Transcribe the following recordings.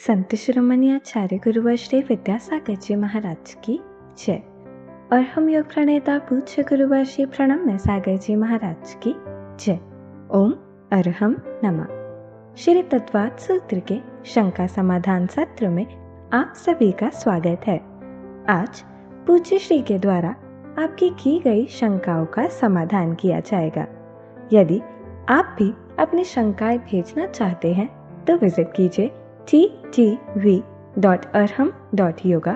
संत शिरोमणि आचार्य गुरुवर श्री विद्यासागर जी महाराज की जय। और हम योग प्रणेता पूज्य गुरुवर श्री प्रणम्य सागर जी महाराज की जय। ओम अरहम नमः। श्री तत्वात् सूत्र के शंका समाधान सत्र में आप सभी का स्वागत है। आज पूज्य श्री के द्वारा आपकी की गई शंकाओं का समाधान किया जाएगा। यदि आप भी अपनी शंकाएं भेजना चाहते हैं तो विजिट कीजिए ttv.arham.yoga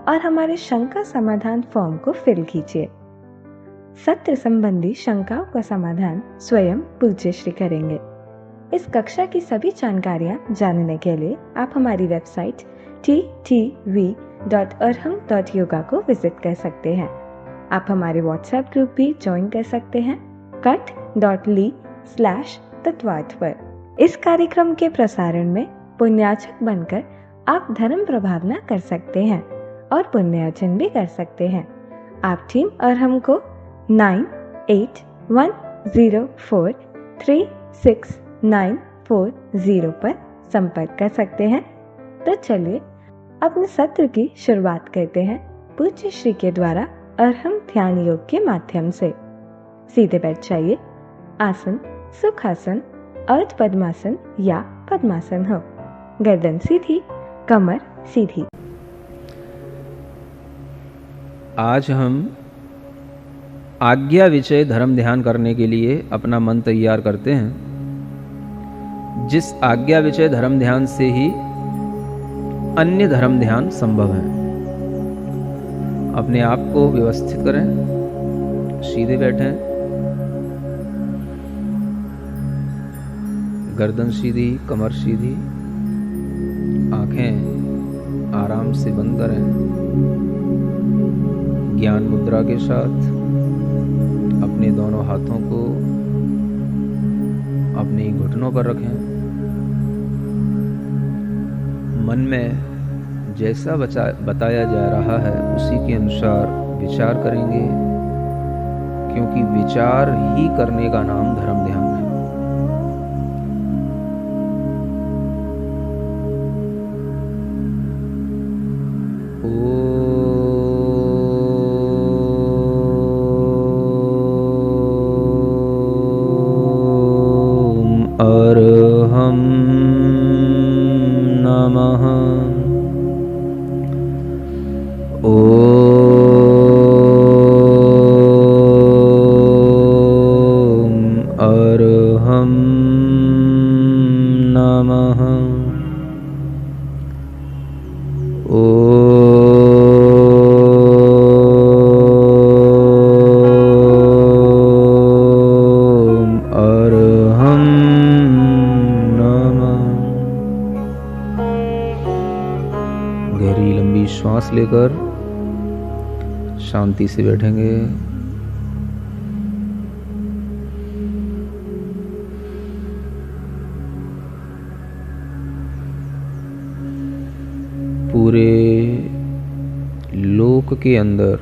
और हमारे शंका समाधान फॉर्म को फिल कीजिए। सत्र संबंधी शंकाओं का समाधान स्वयं पूज्य श्री करेंगे। इस कक्षा की सभी जानकारियां जानने के लिए आप हमारी वेबसाइट ttv.arham.yoga को विजिट कर सकते हैं। आप हमारे व्हाट्सएप ग्रुप भी ज्वाइन कर सकते हैं cut.ly/तत्वात् पर। इस कार्यक्रम के प्रसारण में पुण्याचक बनकर आप धर्म प्रभावना कर सकते हैं और पुण्यार्जन भी कर सकते हैं। आप टीम अरहम को 9810436940 पर संपर्क कर सकते हैं। तो चलिए अपने सत्र की शुरुआत करते हैं पूज्य श्री के द्वारा अरहम ध्यान योग के माध्यम से। सीधे बैठ जाइए। आसन सुखासन, अर्ध पद्मासन या पद्मासन हो। गर्दन सीधी, कमर सीधी। आज हम आज्ञा विषय धर्म ध्यान करने के लिए अपना मन तैयार करते हैं, जिस आज्ञा विषय धर्म ध्यान से ही अन्य धर्म ध्यान संभव है। अपने आप को व्यवस्थित करें, सीधे बैठें, गर्दन सीधी, कमर सीधी, आंखें आराम से बंद करें। ज्ञान मुद्रा के साथ अपने दोनों हाथों को अपने घुटनों पर रखें। मन में जैसा बताया जा रहा है उसी के अनुसार विचार करेंगे, क्योंकि विचार ही करने का नाम धर्म ध्यान है। अरहम नमः। ओम अरहम नमः। गहरी लंबी श्वास लेकर शांति से बैठेंगे। पूरे लोक के अंदर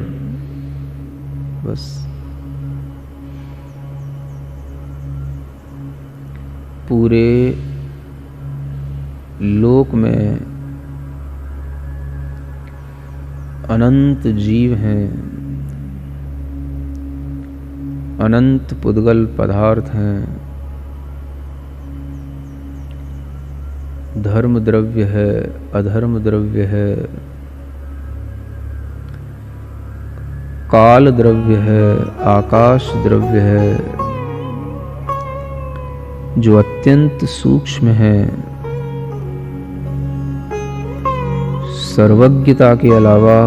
बस पूरे लोक में अनंत जीव हैं, अनंत पुद्गल पदार्थ हैं, धर्म द्रव्य है, अधर्म द्रव्य है, काल द्रव्य है, आकाश द्रव्य है, जो अत्यंत सूक्ष्म है, सर्वज्ञता के अलावा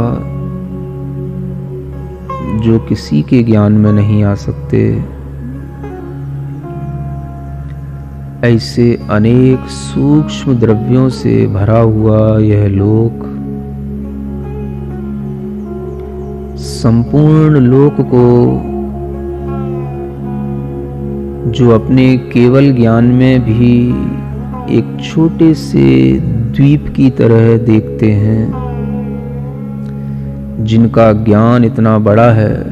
जो किसी के ज्ञान में नहीं आ सकते। ऐसे अनेक सूक्ष्म द्रव्यों से भरा हुआ यह लोक संपूर्ण लोक को, जो अपने केवल ज्ञान में भी एक छोटे से द्वीप की तरह देखते हैं, जिनका ज्ञान इतना बड़ा है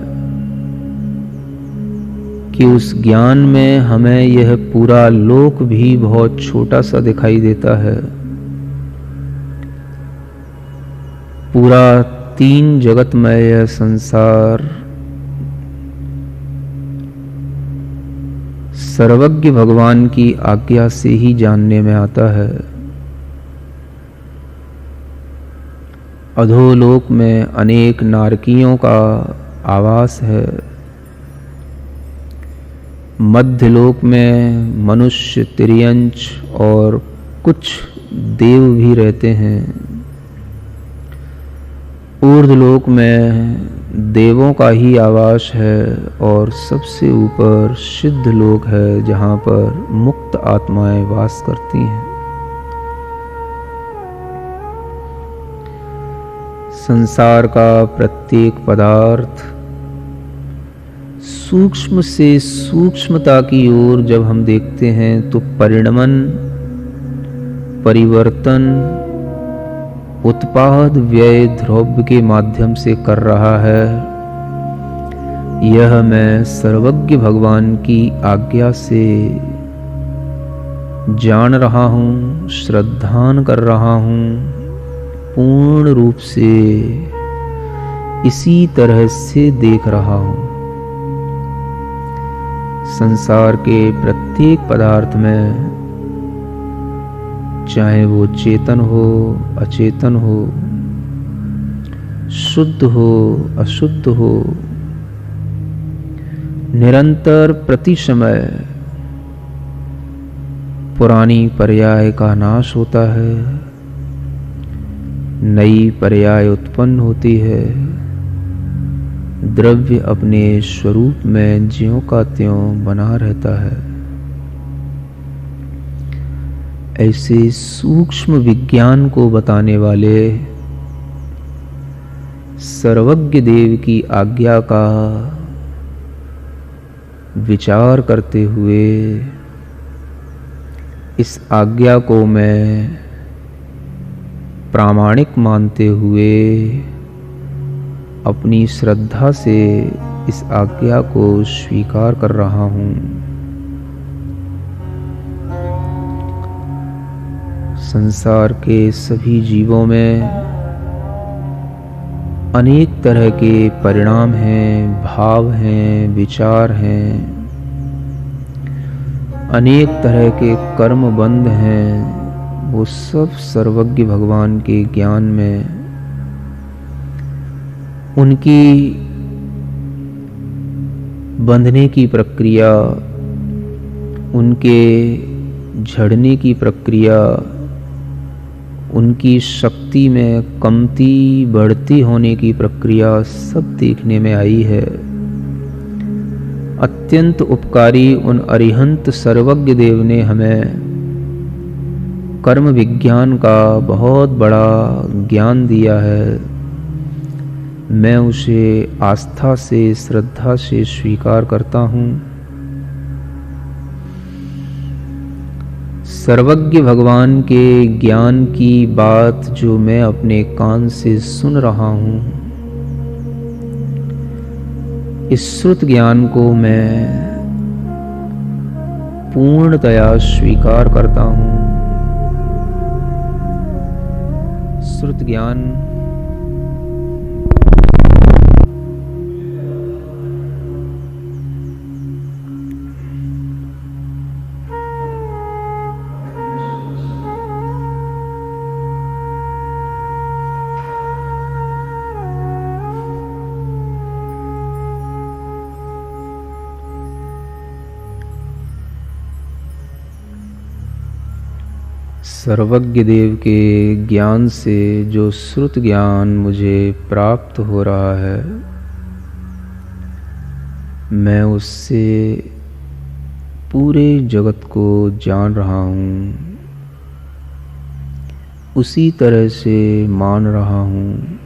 कि उस ज्ञान में हमें यह पूरा लोक भी बहुत छोटा सा दिखाई देता है। पूरा 3 जगतमय संसार सर्वज्ञ भगवान की आज्ञा से ही जानने में आता है। अधोलोक में अनेक नारकियों का आवास है। मध्यलोक में मनुष्य, तिर्यंच और कुछ देव भी रहते हैं। ऊर्ध्वलोक में देवों का ही आवास है और सबसे ऊपर सिद्ध लोक है, जहाँ पर मुक्त आत्माएं वास करती हैं। संसार का प्रत्येक पदार्थ सूक्ष्म से सूक्ष्मता की ओर जब हम देखते हैं तो परिणमन, परिवर्तन, उत्पाद व्यय द्रव्य के माध्यम से कर रहा है। यह मैं सर्वज्ञ भगवान की आज्ञा से जान रहा हूँ, श्रद्धान कर रहा हूँ, पूर्ण रूप से इसी तरह से देख रहा हूँ। संसार के प्रत्येक पदार्थ में, चाहे वो चेतन हो, अचेतन हो, शुद्ध हो, अशुद्ध हो, निरंतर प्रति समय पुरानी पर्याय का नाश होता है, नई पर्याय उत्पन्न होती है। द्रव्य अपने स्वरूप में ज्यों का त्यों बना रहता है। ऐसे सूक्ष्म विज्ञान को बताने वाले सर्वज्ञ देव की आज्ञा का विचार करते हुए इस आज्ञा को मैं प्रामाणिक मानते हुए अपनी श्रद्धा से इस आज्ञा को स्वीकार कर रहा हूँ। संसार के सभी जीवों में अनेक तरह के परिणाम हैं, भाव हैं, विचार हैं, अनेक तरह के कर्म बंध हैं। वो सब सर्वज्ञ भगवान के ज्ञान में उनकी बंधने की प्रक्रिया, उनके झड़ने की प्रक्रिया, उनकी शक्ति में कमती बढ़ती होने की प्रक्रिया सब देखने में आई है। अत्यंत उपकारी उन अरिहंत सर्वज्ञ देव ने हमें कर्म विज्ञान का बहुत बड़ा ज्ञान दिया है। मैं उसे आस्था से, श्रद्धा से स्वीकार करता हूँ। सर्वज्ञ भगवान के ज्ञान की बात जो मैं अपने कान से सुन रहा हूँ, इस श्रुत ज्ञान को मैं पूर्णतया स्वीकार करता हूँ। श्रुत ज्ञान सर्वज्ञ देव के ज्ञान से जो श्रुत ज्ञान मुझे प्राप्त हो रहा है, मैं उससे पूरे जगत को जान रहा हूँ, उसी तरह से मान रहा हूँ।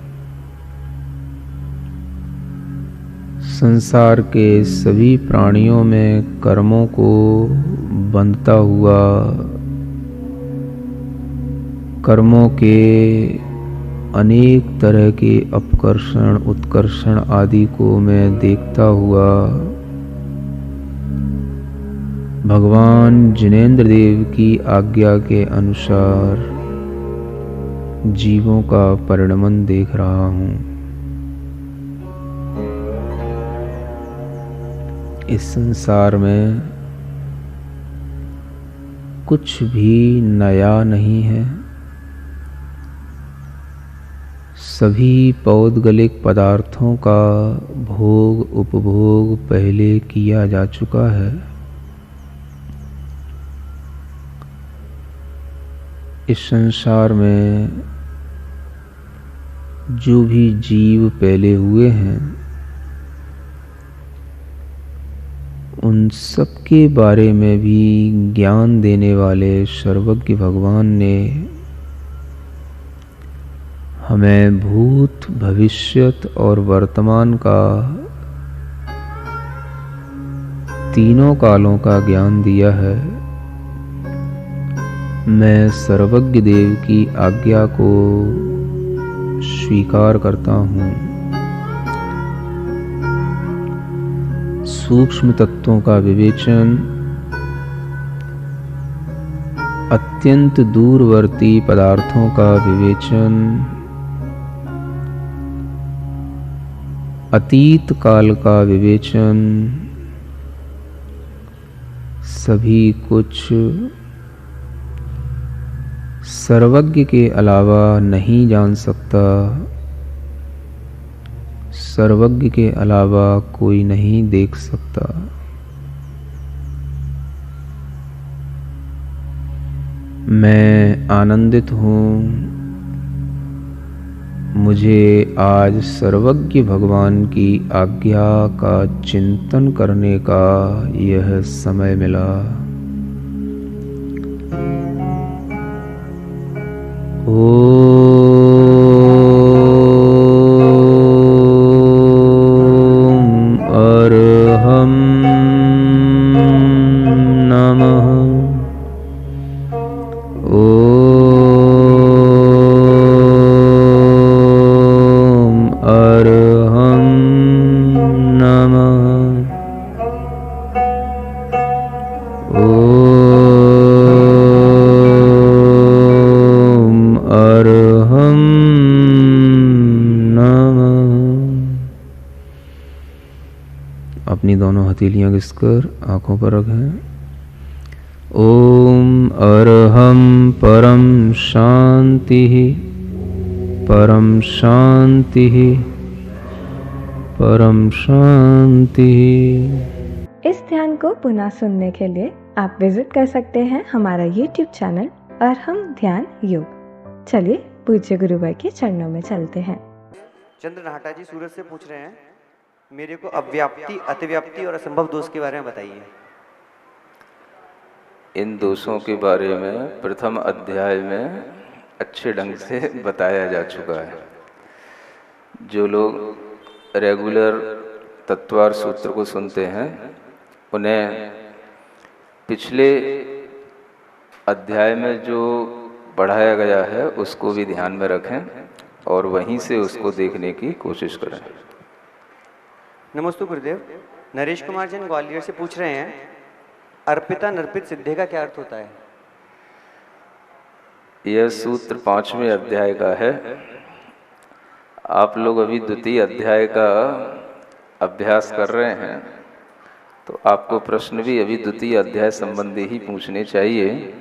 संसार के सभी प्राणियों में कर्मों को बंधता हुआ, कर्मों के अनेक तरह के अपकर्षण, उत्कर्षण आदि को मैं देखता हुआ भगवान जिनेंद्र देव की आज्ञा के अनुसार जीवों का परिणमन देख रहा हूँ। इस संसार में कुछ भी नया नहीं है। सभी पौद्गलिक पदार्थों का भोग उपभोग पहले किया जा चुका है। इस संसार में जो भी जीव पहले हुए हैं उन सब के बारे में भी ज्ञान देने वाले सर्वज्ञ भगवान ने हमें भूत भविष्यत और वर्तमान का तीनों कालों का ज्ञान दिया है। मैं सर्वज्ञ देव की आज्ञा को स्वीकार करता हूँ। सूक्ष्म तत्वों का विवेचन, अत्यंत दूरवर्ती पदार्थों का विवेचन, अतीत काल का विवेचन, सभी कुछ सर्वज्ञ के अलावा नहीं जान सकता। सर्वज्ञ के अलावा कोई नहीं देख सकता। मैं आनंदित हूँ। मुझे आज सर्वज्ञ भगवान की आज्ञा का चिंतन करने का यह समय मिला। अर्हं नमः। अर्हं नमः। अर्हं नमः। अपनी दोनों हथेलियां घिसकर आंखों पर रखें। ओम अर्हं परम शांति, परम शांति, परम शांति। इस ध्यान को पुनः सुनने के लिए आप विजिट कर सकते हैं हमारा YouTube चैनल अर्हम ध्यान योग। चलिए पूज्य गुरुवर के चरणों में चलते हैं। चंद्र नाहटा जी सूरत से पूछ रहे हैं, मेरे को अव्याप्ति, अतिव्याप्ति और असंभव दोष के बारे में बताइए। इन दोषों के बारे में प्रथम अध्याय में अच्छे ढंग से बताया जा चुका है। जो लोग रेगुलर तत्वार सूत्र को सुनते हैं उन्हें पिछले अध्याय में जो पढ़ाया गया है उसको भी ध्यान में रखें और वहीं से उसको देखने की कोशिश करें। नमस्ते गुरुदेव। नरेश कुमार जैन ग्वालियर से पूछ रहे हैं, अर्पिता नर्पित सिद्धि का क्या अर्थ होता है? यह सूत्र 5वें अध्याय का है। आप लोग अभी द्वितीय अध्याय का अभ्यास कर रहे हैं तो आपको प्रश्न भी अभी द्वितीय अध्याय संबंधी ही पूछने चाहिए।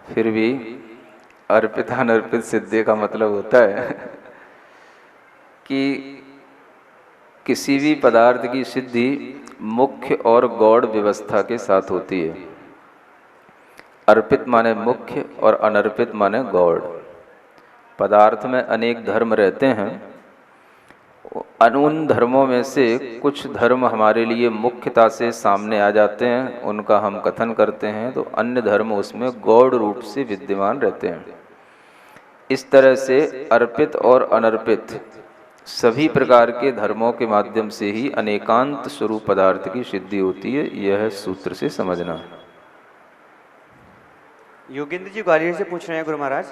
फिर भी अर्पिता नर्पित सिद्धि का मतलब होता है कि किसी भी पदार्थ की सिद्धि मुख्य और गौड़ व्यवस्था के साथ होती है। अर्पित माने मुख्य और अनर्पित माने गौड़। पदार्थ में अनेक धर्म रहते हैं। उन धर्मों में से कुछ धर्म हमारे लिए मुख्यता से सामने आ जाते हैं, उनका हम कथन करते हैं, तो अन्य धर्म उसमें गौड़ रूप से विद्यमान रहते हैं। इस तरह से अर्पित और अनर्पित सभी प्रकार के धर्मों के माध्यम से ही अनेकांत स्वरूप पदार्थ की सिद्धि होती है। यह सूत्र से समझना। योगेंद्र जी ग्वालियर से पूछ रहे हैं, गुरु महाराज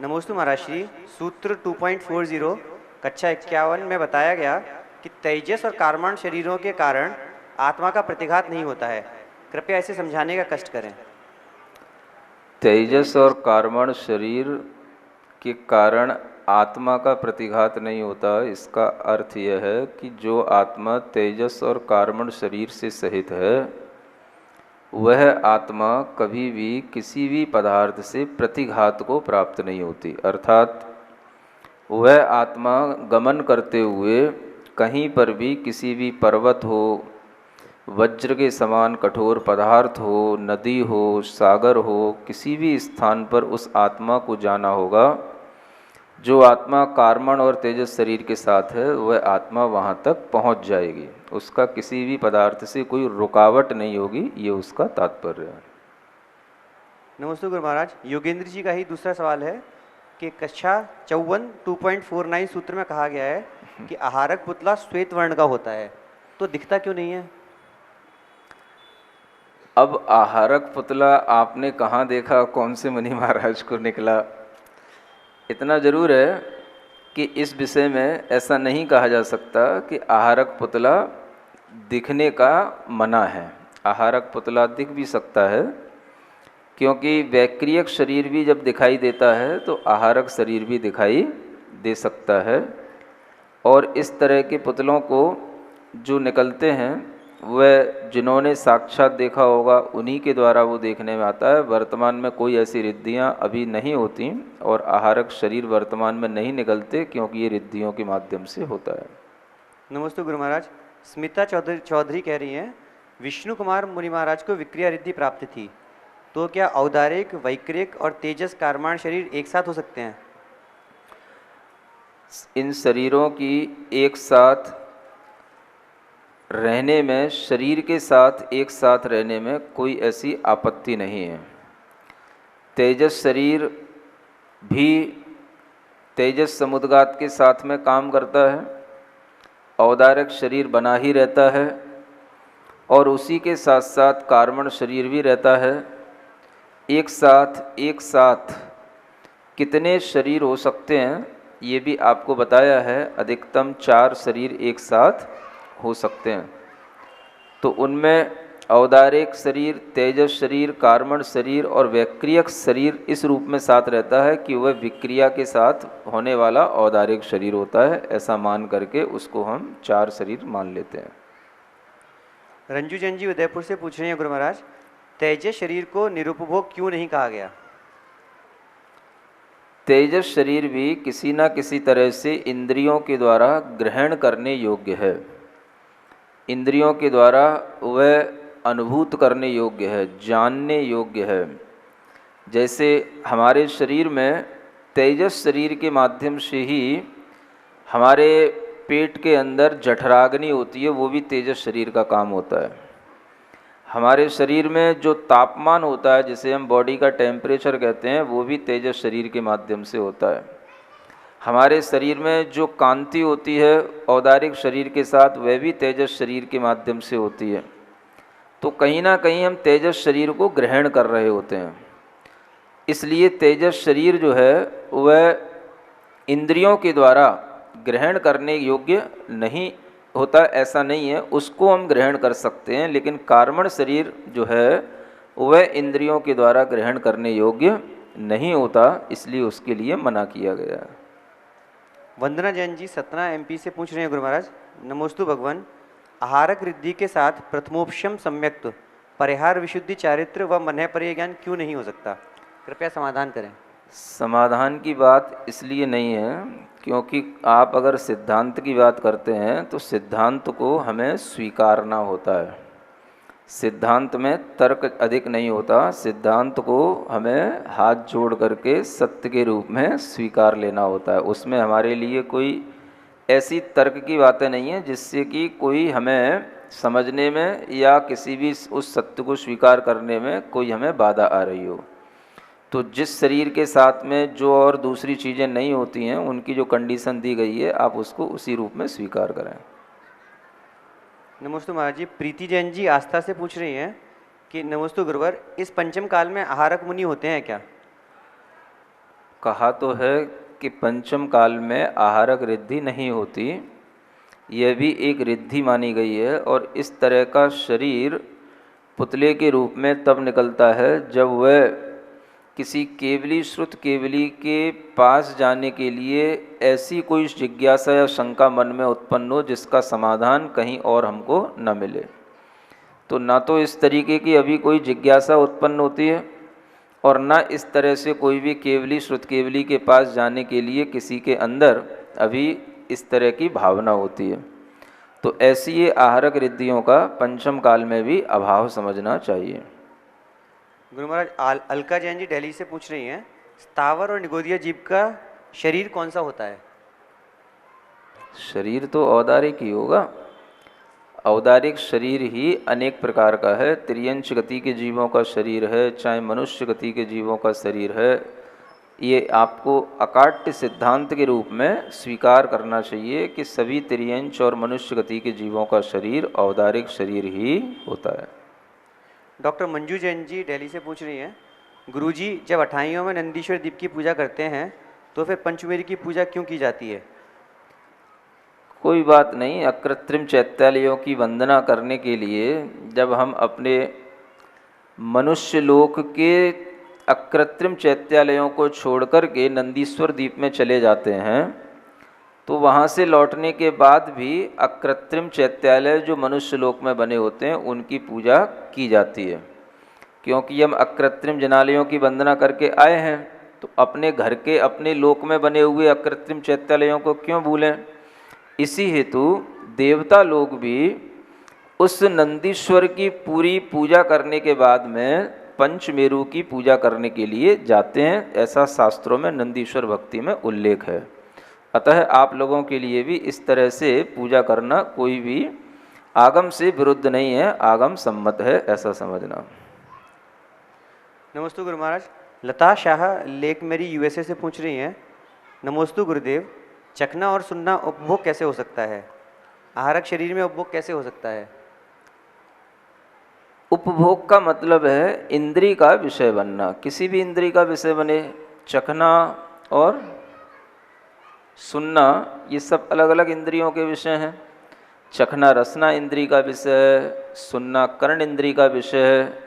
नमोस्तु महाराज श्री। सूत्र 2.40 कक्षा 51 में बताया गया कि तेजस और कार्माण शरीरों के कारण आत्मा का प्रतिघात नहीं होता है। कृपया इसे समझाने का कष्ट करें। तेजस और कार्मण शरीर के कारण आत्मा का प्रतिघात नहीं होता, इसका अर्थ यह है कि जो आत्मा तेजस और कार्मण शरीर से सहित है वह आत्मा कभी भी किसी भी पदार्थ से प्रतिघात को प्राप्त नहीं होती। अर्थात वह आत्मा गमन करते हुए कहीं पर भी किसी भी पर्वत हो, वज्र के समान कठोर पदार्थ हो, नदी हो, सागर हो, किसी भी स्थान पर उस आत्मा को जाना होगा। जो आत्मा कार्मण और तेजस शरीर के साथ है वह आत्मा वहाँ तक पहुँच जाएगी, उसका किसी भी पदार्थ से कोई रुकावट नहीं होगी, ये उसका तात्पर्य है। नमस्ते गुरु महाराज, योगेंद्र जी का ही दूसरा सवाल है कि कक्षा 54 2.49 सूत्र में कहा गया है कि आहारक पुतला श्वेत वर्ण का होता है, तो दिखता क्यों नहीं है? अब आहारक पुतला आपने कहाँ देखा, कौन से मुनि महाराज को निकला? इतना जरूर है कि इस विषय में ऐसा नहीं कहा जा सकता कि आहारक पुतला दिखने का मना है। आहारक पुतला दिख भी सकता है, क्योंकि वैक्रियक शरीर भी जब दिखाई देता है तो आहारक शरीर भी दिखाई दे सकता है। और इस तरह के पुतलों को जो निकलते हैं वह जिन्होंने साक्षात देखा होगा उन्हीं के द्वारा वो देखने में आता है। वर्तमान में कोई ऐसी रिद्धियाँ अभी नहीं होती और आहारक शरीर वर्तमान में नहीं निकलते, क्योंकि ये रिद्धियों के माध्यम से होता है। नमस्ते गुरु महाराज, स्मिता चौधरी कह रही हैं विष्णु कुमार मुनि महाराज को विक्रिया रिद्धि प्राप्त थी, तो क्या औदारिक, वैक्रिक और तेजस कार्माण शरीर एक साथ हो सकते हैं? इन शरीरों की एक साथ रहने में, शरीर के साथ एक साथ रहने में कोई ऐसी आपत्ति नहीं है। तेजस शरीर भी तेजस समुद्गात के साथ में काम करता है, औदारिक शरीर बना ही रहता है और उसी के साथ साथ कार्मण शरीर भी रहता है। एक साथ कितने शरीर हो सकते हैं ये भी आपको बताया है, अधिकतम 4 शरीर एक साथ हो सकते हैं। तो उनमें औदारिक शरीर, तेजस शरीर, कार्मण शरीर और वैक्रियक शरीर इस रूप में साथ रहता है कि वह विक्रिया के साथ होने वाला औदारिक शरीर होता है। ऐसा मान करके उसको हम 4 शरीर मान लेते हैं। रंजू जैन जी उदयपुर से पूछ रहे हैं गुरु महाराज, तेजस शरीर को निरुपभोग क्यों नहीं कहा गया? तेजस शरीर भी किसी न किसी तरह से इंद्रियों के द्वारा ग्रहण करने योग्य है, इंद्रियों के द्वारा वह अनुभूत करने योग्य है, जानने योग्य है। जैसे हमारे शरीर में तेजस शरीर के माध्यम से ही हमारे पेट के अंदर जठराग्नि होती है, वो भी तेजस शरीर का काम होता है। हमारे शरीर में जो तापमान होता है, जिसे हम बॉडी का टेम्परेचर कहते हैं, वो भी तेजस शरीर के माध्यम से होता है। हमारे शरीर में जो कांति होती है औदारिक शरीर के साथ, वह भी तेजस शरीर के माध्यम से होती है। तो कहीं ना कहीं हम तेजस शरीर को ग्रहण कर रहे होते हैं। इसलिए तेजस शरीर जो है वह इंद्रियों के द्वारा ग्रहण करने योग्य नहीं होता, ऐसा नहीं है, उसको हम ग्रहण कर सकते हैं। लेकिन कार्मण शरीर जो है वह इंद्रियों के द्वारा ग्रहण करने योग्य नहीं होता, इसलिए उसके लिए मना किया गया है। वंदना जैन जी सतना एमपी से पूछ रहे हैं गुरु महाराज, नमोस्तु भगवान, आहारक रिद्धि के साथ प्रथमोपशम सम्यक्त परिहार विशुद्धि चारित्र व मन पर्य ज्ञान क्यों नहीं हो सकता? कृपया समाधान करें। समाधान की बात इसलिए नहीं है क्योंकि आप अगर सिद्धांत की बात करते हैं तो सिद्धांत को हमें स्वीकारना होता है। सिद्धांत में तर्क अधिक नहीं होता, सिद्धांत को हमें हाथ जोड़ करके सत्य के रूप में स्वीकार लेना होता है। उसमें हमारे लिए कोई ऐसी तर्क की बातें नहीं है जिससे कि कोई हमें समझने में या किसी भी उस सत्य को स्वीकार करने में कोई हमें बाधा आ रही हो। तो जिस शरीर के साथ में जो और दूसरी चीज़ें नहीं होती हैं, उनकी जो कंडीशन दी गई है, आप उसको उसी रूप में स्वीकार करें। नमस्ते महाराज जी, प्रीति जैन जी आस्था से पूछ रही हैं कि नमस्ते गुरुवर, इस पंचम काल में आहारक मुनि होते हैं क्या? कहा तो है कि पंचम काल में आहारक रिद्धि नहीं होती, यह भी एक रिद्धि मानी गई है। और इस तरह का शरीर पुतले के रूप में तब निकलता है जब वह किसी केवली श्रुत केवली के पास जाने के लिए ऐसी कोई जिज्ञासा या शंका मन में उत्पन्न हो जिसका समाधान कहीं और हमको न मिले। तो ना तो इस तरीके की अभी कोई जिज्ञासा उत्पन्न होती है और ना इस तरह से कोई भी केवली श्रुत केवली के पास जाने के लिए किसी के अंदर अभी इस तरह की भावना होती है। तो ऐसी ये आहारक रिद्धियों का पंचम काल में भी अभाव समझना चाहिए। गुरु महाराज अलका जैन जी दिल्ली से पूछ रही हैं, स्थावर और निगोदिया जीव का शरीर कौन सा होता है? शरीर तो औदारिक ही होगा। औदारिक शरीर ही अनेक प्रकार का है। त्रियंच गति के जीवों का शरीर है, चाहे मनुष्य गति के जीवों का शरीर है। ये आपको अकाट्य सिद्धांत के रूप में स्वीकार करना चाहिए कि सभी त्रियंच और मनुष्य गति के जीवों का शरीर औदारिक शरीर ही होता है। डॉक्टर मंजू जैन जी दिल्ली से पूछ रही हैं, गुरुजी जब अठाइयों में नंदीश्वर दीप की पूजा करते हैं तो फिर पंचमेरी की पूजा क्यों की जाती है? कोई बात नहीं। अकृत्रिम चैत्यालयों की वंदना करने के लिए जब हम अपने मनुष्य लोक के अकृत्रिम चैत्यालयों को छोड़कर के नंदीश्वर द्वीप में चले जाते हैं तो वहाँ से लौटने के बाद भी अकृत्रिम चैत्यालय जो मनुष्य लोक में बने होते हैं उनकी पूजा की जाती है। क्योंकि हम अकृत्रिम जनालयों की वंदना करके आए हैं तो अपने घर के अपने लोक में बने हुए अकृत्रिम चैत्यालयों को क्यों भूलें। इसी हेतु देवता लोग भी उस नंदीश्वर की पूरी पूजा करने के बाद में पंचमेरु की पूजा करने के लिए जाते हैं। ऐसा शास्त्रों में नंदीश्वर भक्ति में उल्लेख है। अतः आप लोगों के लिए भी इस तरह से पूजा करना कोई भी आगम से विरुद्ध नहीं है, आगम सम्मत है, ऐसा समझना। नमस्ते गुरु महाराज। लता शाह लेक मेरी यूएसए से पूछ रही हैं, नमोस्तु गुरुदेव, चखना और सुनना उपभोग कैसे हो सकता है? आहारक शरीर में उपभोग कैसे हो सकता है? उपभोग का मतलब है इंद्री का विषय बनना। किसी भी इंद्री का विषय बने। चखना और सुनना ये सब अलग अलग इंद्रियों के विषय हैं। चखना रसना इंद्री का विषय है, सुनना कर्ण इंद्री का विषय है।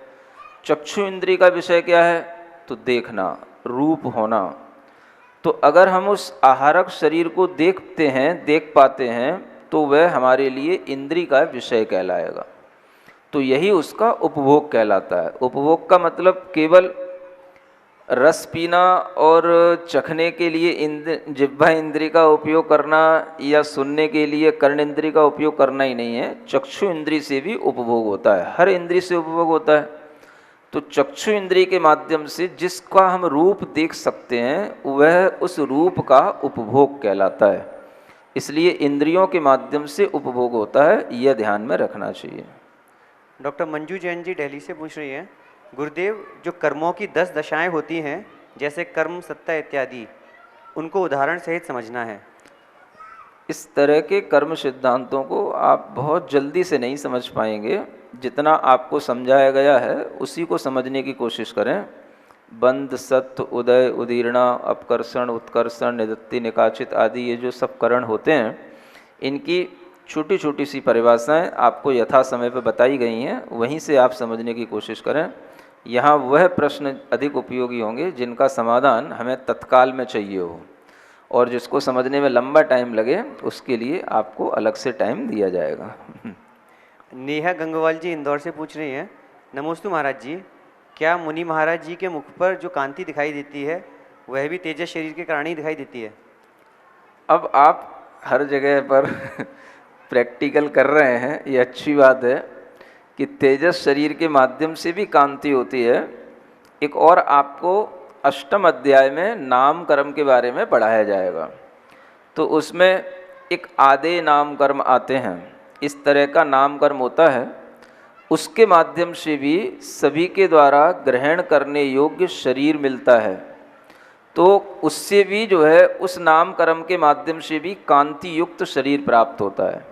चक्षु इंद्री का विषय क्या है? तो देखना, रूप होना। तो अगर हम उस आहारक शरीर को देखते हैं, देख पाते हैं, तो वह हमारे लिए इंद्री का विषय कहलाएगा। तो यही उसका उपभोग कहलाता है। उपभोग का मतलब केवल रस पीना और चखने के लिए जिह्वा इंद्री का उपयोग करना या सुनने के लिए कर्ण इंद्री का उपयोग करना ही नहीं है। चक्षु इंद्री से भी उपभोग होता है, हर इंद्री से उपभोग होता है। तो चक्षु इंद्री के माध्यम से जिसका हम रूप देख सकते हैं वह उस रूप का उपभोग कहलाता है। इसलिए इंद्रियों के माध्यम से उपभोग होता है, यह ध्यान में रखना चाहिए। डॉक्टर मंजू जैन जी दिल्ली से पूछ रही हैं, गुरुदेव जो कर्मों की 10 दशाएं होती हैं जैसे कर्म, सत्ता इत्यादि, उनको उदाहरण सहित समझना है। इस तरह के कर्म सिद्धांतों को आप बहुत जल्दी से नहीं समझ पाएंगे। जितना आपको समझाया गया है उसी को समझने की कोशिश करें। बंध, सत्य, उदय, उदीर्णा, अपकर्षण, उत्कर्षण, निदत्ति, निकाचित आदि ये जो सब करण होते हैं इनकी छोटी छोटी सी परिभाषाएं आपको यथा समय पर बताई गई हैं, वहीं से आप समझने की कोशिश करें। यहाँ वह प्रश्न अधिक उपयोगी होंगे जिनका समाधान हमें तत्काल में चाहिए हो, और जिसको समझने में लंबा टाइम लगे उसके लिए आपको अलग से टाइम दिया जाएगा। नेहा गंगवाल जी इंदौर से पूछ रही हैं, नमोस्तु महाराज जी, क्या मुनि महाराज जी के मुख पर जो कांति दिखाई देती है वह भी तेजस शरीर के कारण ही दिखाई देती है? अब आप हर जगह पर प्रैक्टिकल कर रहे हैं, ये अच्छी बात है कि तेजस शरीर के माध्यम से भी कांति होती है। एक और आपको अष्टम अध्याय में नाम कर्म के बारे में पढ़ाया जाएगा, तो उसमें एक आदे नाम कर्म आते हैं। इस तरह का नाम कर्म होता है, उसके माध्यम से भी सभी के द्वारा ग्रहण करने योग्य शरीर मिलता है। तो उससे भी जो है उस नाम कर्म के माध्यम से भी कांति युक्त शरीर प्राप्त होता है।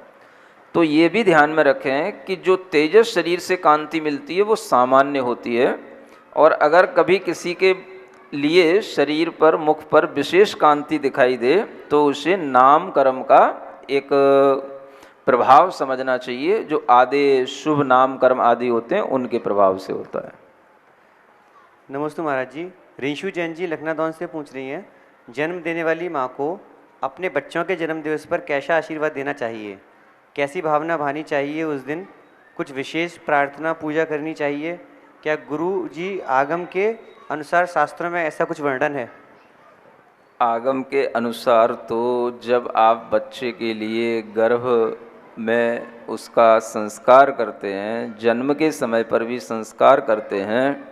तो ये भी ध्यान में रखें कि जो तेजस शरीर से कांति मिलती है वो सामान्य होती है, और अगर कभी किसी के लिए शरीर पर, मुख पर विशेष कांति दिखाई दे तो उसे नाम कर्म का एक प्रभाव समझना चाहिए, जो आदि शुभ नाम कर्म आदि होते हैं उनके प्रभाव से होता है। नमस्ते महाराज जी, रिंशु जैन जी लखनऊ से पूछ रही हैं, जन्म देने वाली माँ को अपने बच्चों के जन्म दिवस पर कैसा आशीर्वाद देना चाहिए? कैसी भावना भानी चाहिए उस दिन? कुछ विशेष प्रार्थना पूजा करनी चाहिए? क्या गुरु जी आगम के अनुसार शास्त्रों में ऐसा कुछ वर्णन है? आगम के अनुसार तो जब आप बच्चे के लिए गर्भ में उसका संस्कार करते हैं, जन्म के समय पर भी संस्कार करते हैं,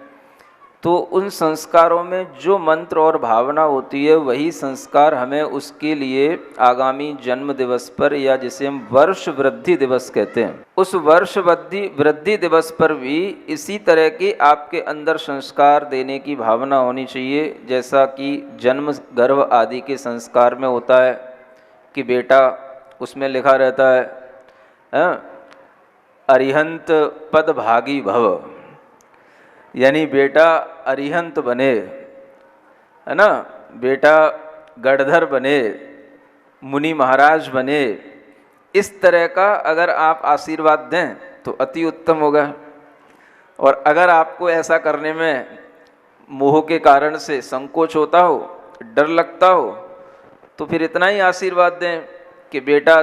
तो उन संस्कारों में जो मंत्र और भावना होती है वही संस्कार हमें उसके लिए आगामी जन्म दिवस पर, या जिसे हम वर्ष वृद्धि दिवस कहते हैं, उस वर्ष वृद्धि दिवस पर भी इसी तरह के आपके अंदर संस्कार देने की भावना होनी चाहिए। जैसा कि जन्म गर्भ आदि के संस्कार में होता है कि बेटा, उसमें लिखा रहता है अरिहंत पद भागी भव, यानी बेटा अरिहंत बने, है ना, बेटा गढ़धर बने, मुनि महाराज बने। इस तरह का अगर आप आशीर्वाद दें तो अति उत्तम होगा। और अगर आपको ऐसा करने में मोह के कारण से संकोच होता हो, डर लगता हो, तो फिर इतना ही आशीर्वाद दें कि बेटा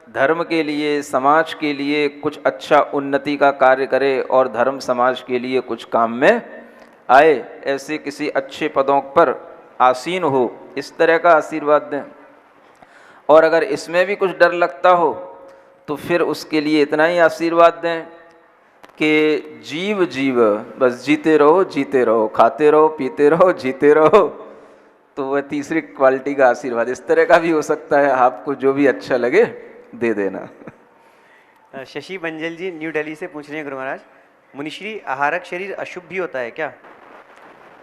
धर्म के लिए, समाज के लिए कुछ अच्छा उन्नति का कार्य करे और धर्म समाज के लिए कुछ काम में आए, ऐसे किसी अच्छे पदों पर आसीन हो, इस तरह का आशीर्वाद दें। और अगर इसमें भी कुछ डर लगता हो तो फिर उसके लिए इतना ही आशीर्वाद दें कि जीव जीव बस जीते रहो, खाते रहो, पीते रहो, जीते रहो। तो वह तीसरी क्वालिटी का आशीर्वाद इस तरह का भी हो सकता है, आपको जो भी अच्छा लगे दे देना। शशि बंजल जी न्यू दिल्ली से पूछ रहे हैं गुरु महाराज, मुनिश्री आहारक शरीर अशुभ भी होता है क्या?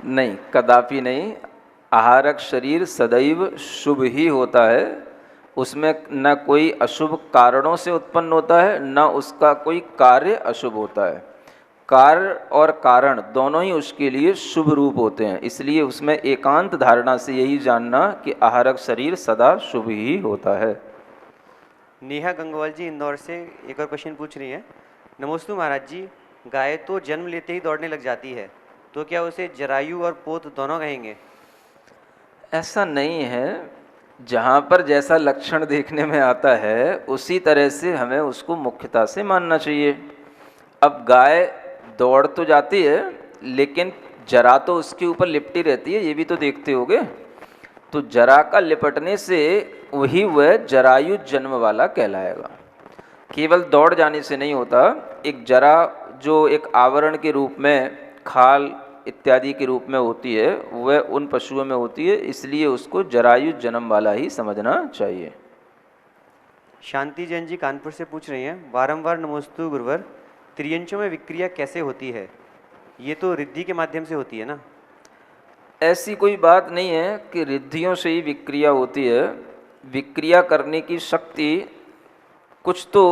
नहीं, कदापि नहीं। आहारक शरीर सदैव शुभ ही होता है। उसमें न कोई अशुभ कारणों से उत्पन्न होता है, न उसका कोई कार्य अशुभ होता है। कार्य और कारण दोनों ही उसके लिए शुभ रूप होते हैं। इसलिए उसमें एकांत धारणा से यही जानना कि आहारक शरीर सदा शुभ ही होता है। नेहा गंगवाल जी इंदौर से एक और क्वेश्चन पूछ रही हैं, नमोस्तु महाराज जी, गाय तो जन्म लेते ही दौड़ने लग जाती है, तो क्या उसे जरायु और पोत दोनों कहेंगे? ऐसा नहीं है। जहाँ पर जैसा लक्षण देखने में आता है उसी तरह से हमें उसको मुख्यता से मानना चाहिए। अब गाय दौड़ तो जाती है लेकिन जरा तो उसके ऊपर लिपटी रहती है, ये भी तो देखते होगे। तो जरा का लिपटने से वही वह जरायु जन्म वाला कहलाएगा। केवल दौड़ जाने से नहीं होता। एक जरा जो एक आवरण के रूप में, खाल इत्यादि के रूप में होती है, वह उन पशुओं में होती है, इसलिए उसको जरायु जन्म वाला ही समझना चाहिए। शांति जैन जी कानपुर से पूछ रही हैं, बारंबार नमोस्तु गुरुवर, त्रियंचों में विक्रिया कैसे होती है? ये तो रिद्धि के माध्यम से होती है ना? ऐसी कोई बात नहीं है कि रिद्धियों से ही विक्रिया होती है। विक्रिया करने की शक्ति कुछ तो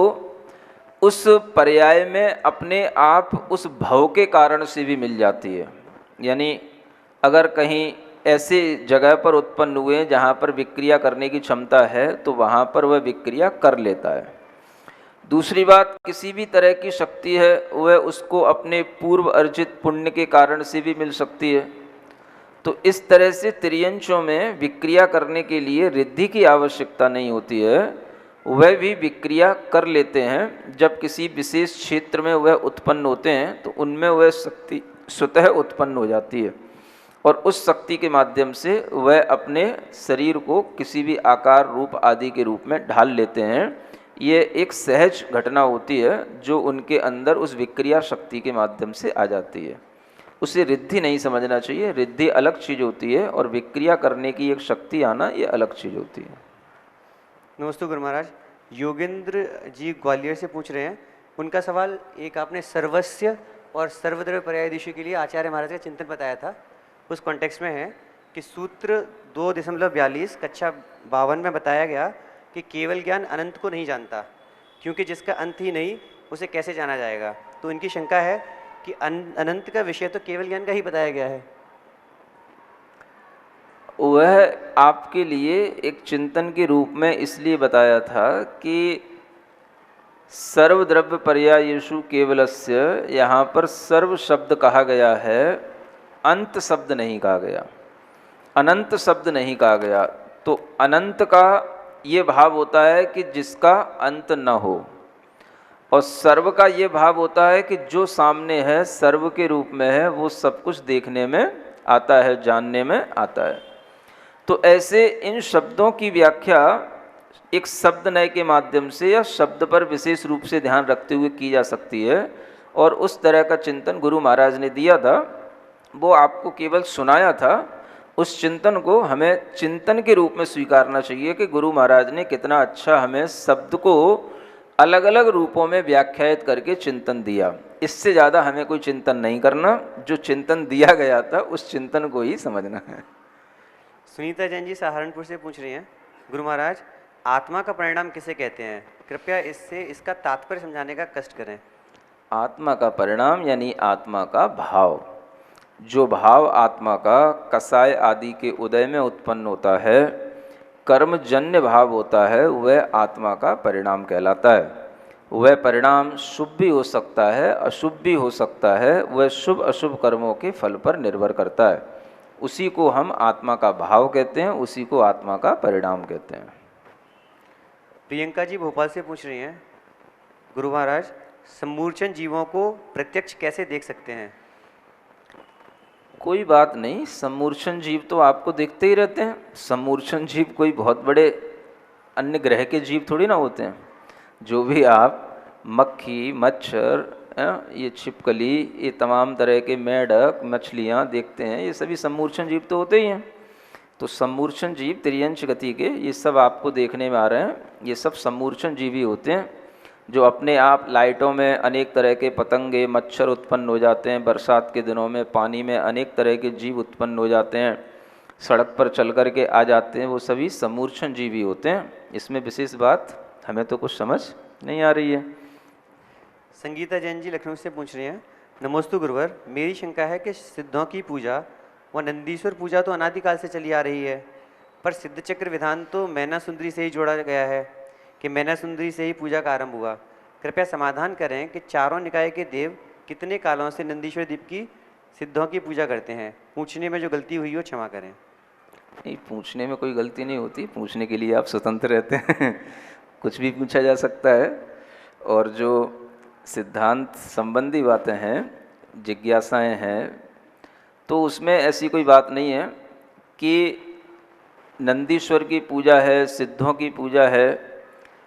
उस पर्याय में अपने आप उस भव के कारण से भी मिल जाती है। यानी अगर कहीं ऐसे जगह पर उत्पन्न हुए जहाँ पर विक्रिया करने की क्षमता है तो वहाँ पर वह विक्रिया कर लेता है। दूसरी बात, किसी भी तरह की शक्ति है वह उसको अपने पूर्व अर्जित पुण्य के कारण से भी मिल सकती है। तो इस तरह से त्रियंचों में विक्रिया करने के लिए रिद्धि की आवश्यकता नहीं होती है, वह भी विक्रिया कर लेते हैं। जब किसी विशेष क्षेत्र में वह उत्पन्न होते हैं तो उनमें वह शक्ति स्वतः उत्पन्न हो जाती है और उस शक्ति के माध्यम से वह अपने शरीर को किसी भी आकार रूप आदि के रूप में ढाल लेते हैं। ये एक सहज घटना होती है जो उनके अंदर उस विक्रिया शक्ति के माध्यम से आ जाती है। उसे रिद्धि नहीं समझना चाहिए। रिद्धि अलग चीज़ होती है और विक्रिया करने की एक शक्ति आना ये अलग चीज़ होती है। नमस्ते गुरु महाराज, योगेंद्र जी ग्वालियर से पूछ रहे हैं, उनका सवाल, एक आपने सर्वस्य और सर्वद्रव्य पर्यायदिशु के लिए आचार्य महाराज का चिंतन बताया था, उस कॉन्टेक्स्ट में है कि सूत्र 2.42 कक्षा 52 में बताया गया कि केवल ज्ञान अनंत को नहीं जानता, क्योंकि जिसका अंत ही नहीं उसे कैसे जाना जाएगा। तो इनकी शंका है कि अनंत का विषय तो केवल ज्ञान का ही बताया गया है। वह आपके लिए एक चिंतन के रूप में इसलिए बताया था कि सर्वद्रव्य पर्यायेषु केवलस्य, यहाँ पर सर्व शब्द कहा गया है, अंत शब्द नहीं कहा गया, अनंत शब्द नहीं कहा गया। तो अनंत का ये भाव होता है कि जिसका अंत न हो, और सर्व का ये भाव होता है कि जो सामने है, सर्व के रूप में है, वो सब कुछ देखने में आता है, जानने में आता है। तो ऐसे इन शब्दों की व्याख्या एक शब्द नय के माध्यम से या शब्द पर विशेष रूप से ध्यान रखते हुए की जा सकती है। और उस तरह का चिंतन गुरु महाराज ने दिया था, वो आपको केवल सुनाया था। उस चिंतन को हमें चिंतन के रूप में स्वीकारना चाहिए कि गुरु महाराज ने कितना अच्छा हमें शब्द को अलग अलग रूपों में व्याख्यायित करके चिंतन दिया। इससे ज़्यादा हमें कोई चिंतन नहीं करना, जो चिंतन दिया गया था उस चिंतन को ही समझना है। सुनीता जैन जी सहारनपुर से पूछ रही हैं, गुरु महाराज आत्मा का परिणाम किसे कहते हैं? कृपया इसका तात्पर्य समझाने का कष्ट करें। आत्मा का परिणाम यानी आत्मा का भाव, जो भाव आत्मा का कसाय आदि के उदय में उत्पन्न होता है, कर्मजन्य भाव होता है, वह आत्मा का परिणाम कहलाता है। वह परिणाम शुभ भी हो सकता है, अशुभ भी हो सकता है, वह शुभ अशुभ कर्मों के फल पर निर्भर करता है। उसी को हम आत्मा का भाव कहते हैं, उसी को आत्मा का परिणाम कहते हैं। प्रियंका जी भोपाल से पूछ रही हैं, गुरु महाराज सम्मूर्छन जीवों को प्रत्यक्ष कैसे देख सकते हैं? कोई बात नहीं, सम्मूर्छन जीव तो आपको देखते ही रहते हैं। सम्मूर्छन जीव कोई बहुत बड़े अन्य ग्रह के जीव थोड़ी ना होते हैं। जो भी आप मक्खी, मच्छर, ये छिपकली, ये तमाम तरह के मेढक, मछलियाँ देखते हैं, ये सभी सम्मूर्छन जीव तो होते ही हैं। तो सम्मूर्छन जीव त्रियंश गति के, ये सब आपको देखने में आ रहे हैं, ये सब सम्मूर्छन जीव ही होते हैं। जो अपने आप लाइटों में अनेक तरह के पतंगे, मच्छर उत्पन्न हो जाते हैं, बरसात के दिनों में पानी में अनेक तरह के जीव उत्पन्न हो जाते हैं, सड़क पर चल कर के आ जाते हैं, वो सभी सम्मूर्छन जीव ही होते हैं। इसमें विशेष बात हमें तो कुछ समझ नहीं आ रही है। संगीता जैन जी लखनऊ से पूछ रही हैं, नमोस्तु गुरुवर, मेरी शंका है कि सिद्धों की पूजा व नंदीश्वर पूजा तो अनादिकाल से चली आ रही है, पर सिद्ध चक्र विधान तो मैना सुंदरी से ही जोड़ा गया है कि मैना सुंदरी से ही पूजा का आरंभ हुआ। कृपया समाधान करें कि चारों निकाय के देव कितने कालों से नंदीश्वर दीप की सिद्धों की पूजा करते हैं? पूछने में जो गलती हुई हो क्षमा करें। नहीं, पूछने में कोई गलती नहीं होती, पूछने के लिए आप स्वतंत्र रहते हैं कुछ भी पूछा जा सकता है। और जो सिद्धांत संबंधी बातें हैं, जिज्ञासाएं हैं, तो उसमें ऐसी कोई बात नहीं है कि नंदीश्वर की पूजा है, सिद्धों की पूजा है,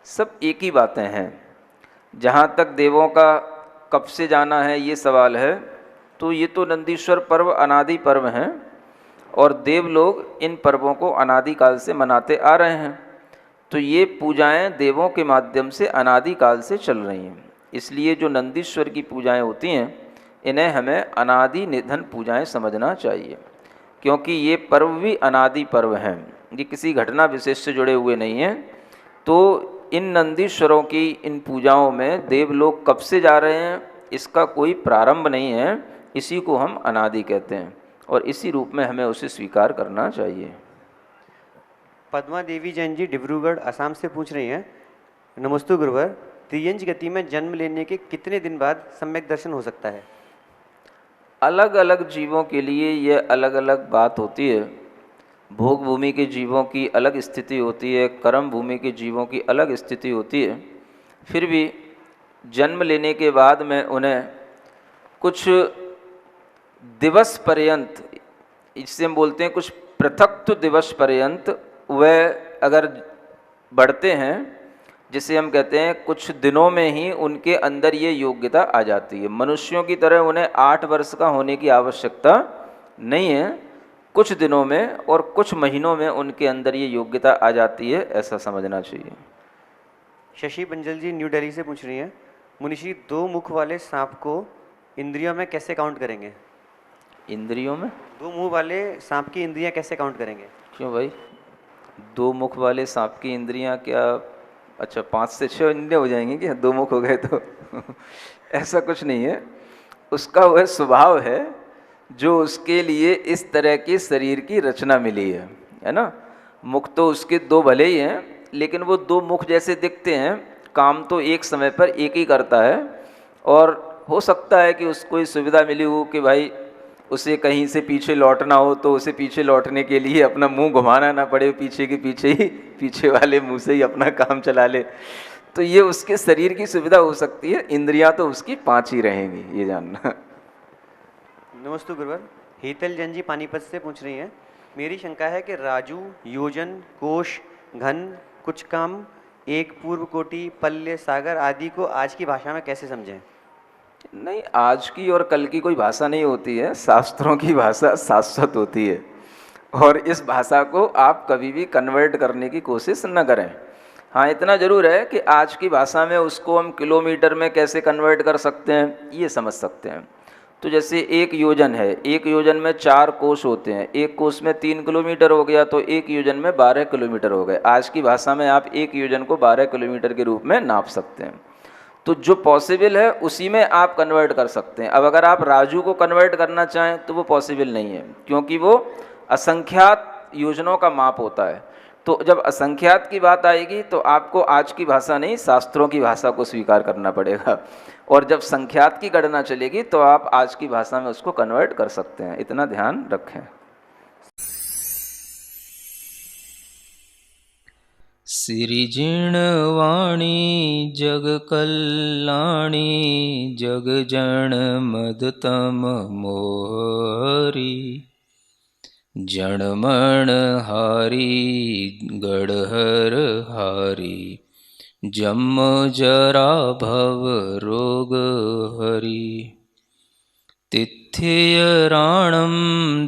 सब एक ही बातें हैं। जहाँ तक देवों का कब से जाना है ये सवाल है, तो ये तो नंदीश्वर पर्व अनादि पर्व हैं और देव लोग इन पर्वों को अनादिकाल से मनाते आ रहे हैं। तो ये पूजाएं देवों के माध्यम से अनादिकाल से चल रही हैं। इसलिए जो नंदीश्वर की पूजाएं होती हैं, इन्हें हमें अनादि निधन पूजाएं समझना चाहिए, क्योंकि ये पर्व भी अनादि पर्व हैं, ये किसी घटना विशेष से जुड़े हुए नहीं हैं। तो इन नंदीश्वरों की इन पूजाओं में देव लोग कब से जा रहे हैं, इसका कोई प्रारंभ नहीं है। इसी को हम अनादि कहते हैं और इसी रूप में हमें उसे स्वीकार करना चाहिए। पद्मा देवी जैन जी डिब्रूगढ़ असम से पूछ रही हैं, नमस्ते गुरुवर, त्रियंज गति में जन्म लेने के कितने दिन बाद सम्यक दर्शन हो सकता है? अलग अलग जीवों के लिए यह अलग अलग बात होती है। भोग भूमि के जीवों की अलग स्थिति होती है, कर्म भूमि के जीवों की अलग स्थिति होती है। फिर भी जन्म लेने के बाद में उन्हें कुछ दिवस पर्यंत, इससे हम बोलते हैं कुछ पृथक दिवस पर्यंत, वह अगर बढ़ते हैं, जिसे हम कहते हैं कुछ दिनों में ही उनके अंदर ये योग्यता आ जाती है। मनुष्यों की तरह उन्हें 8 वर्ष का होने की आवश्यकता नहीं है, कुछ दिनों में और कुछ महीनों में उनके अंदर ये योग्यता आ जाती है, ऐसा समझना चाहिए। शशि बंजल जी न्यू दिल्ली से पूछ रही हैं, मुनिश्री 2 मुख वाले सांप को इंद्रियों में कैसे काउंट करेंगे? इंद्रियों में 2 मुंह वाले सांप की इंद्रियां कैसे काउंट करेंगे? क्यों भाई, 2 मुख वाले सांप की इंद्रियां क्या, अच्छा 5 से 6 इंद्रियां हो जाएंगी क्या 2 मुख हो गए तो ऐसा कुछ नहीं है। उसका वह स्वभाव है जो उसके लिए इस तरह के शरीर की रचना मिली है ना। मुख तो उसके 2 भले ही हैं, लेकिन वो 2 मुख जैसे दिखते हैं, काम तो एक समय पर एक ही करता है। और हो सकता है कि उसको ये सुविधा मिली हो कि भाई उसे कहीं से पीछे लौटना हो तो उसे पीछे लौटने के लिए अपना मुंह घुमाना ना पड़े, पीछे के पीछे ही, पीछे वाले मुंह से ही अपना काम चला ले। तो ये उसके शरीर की सुविधा हो सकती है, इंद्रियां तो उसकी 5 ही रहेंगी, ये जानना। नमस्ते गुरुवर। हीतल जन जी पानीपत से पूछ रही हैं, मेरी शंका है कि राजू, योजन, कोश, घन, कुछ काम, एक, पूर्व कोटि, पल्य, सागर आदि को आज की भाषा में कैसे समझें? नहीं, आज की और कल की कोई भाषा नहीं होती है, शास्त्रों की भाषा शाश्वत होती है। और इस भाषा को आप कभी भी कन्वर्ट करने की कोशिश न करें। हाँ, इतना ज़रूर है कि आज की भाषा में उसको हम किलोमीटर में कैसे कन्वर्ट कर सकते हैं ये समझ सकते हैं। तो जैसे 1 योजन है, 1 योजन में 4 कोस होते हैं, 1 कोस में 3 किलोमीटर हो गया, तो 1 योजन में 12 किलोमीटर हो गए। आज की भाषा में आप 1 योजन को 12 किलोमीटर के रूप में नाप सकते हैं। तो जो पॉसिबल है उसी में आप कन्वर्ट कर सकते हैं। अब अगर आप राजू को कन्वर्ट करना चाहें तो वो पॉसिबल नहीं है, क्योंकि वो असंख्यात योजनों का माप होता है। तो जब असंख्यात की बात आएगी तो आपको आज की भाषा नहीं, शास्त्रों की भाषा को स्वीकार करना पड़ेगा। और जब संख्यात की गणना चलेगी तो आप आज की भाषा में उसको कन्वर्ट कर सकते हैं, इतना ध्यान रखें। सिरिजिणवाणी जग कल्याणी जग जन मदतम मोहरी जणमण हारी गढ़हर हारी जम जरा भव रोग हरि तिथ्य राणम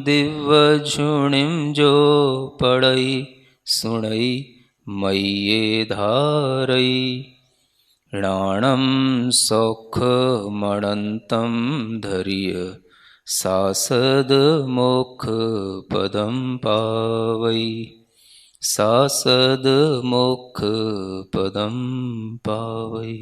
दिव्य झुणिम जो पड़ई सुणई मय्ये धारई राणम सौख मणंतम धैर्य सासद मोक्ष पदम पावई सासद मोक्ष पदम पावई।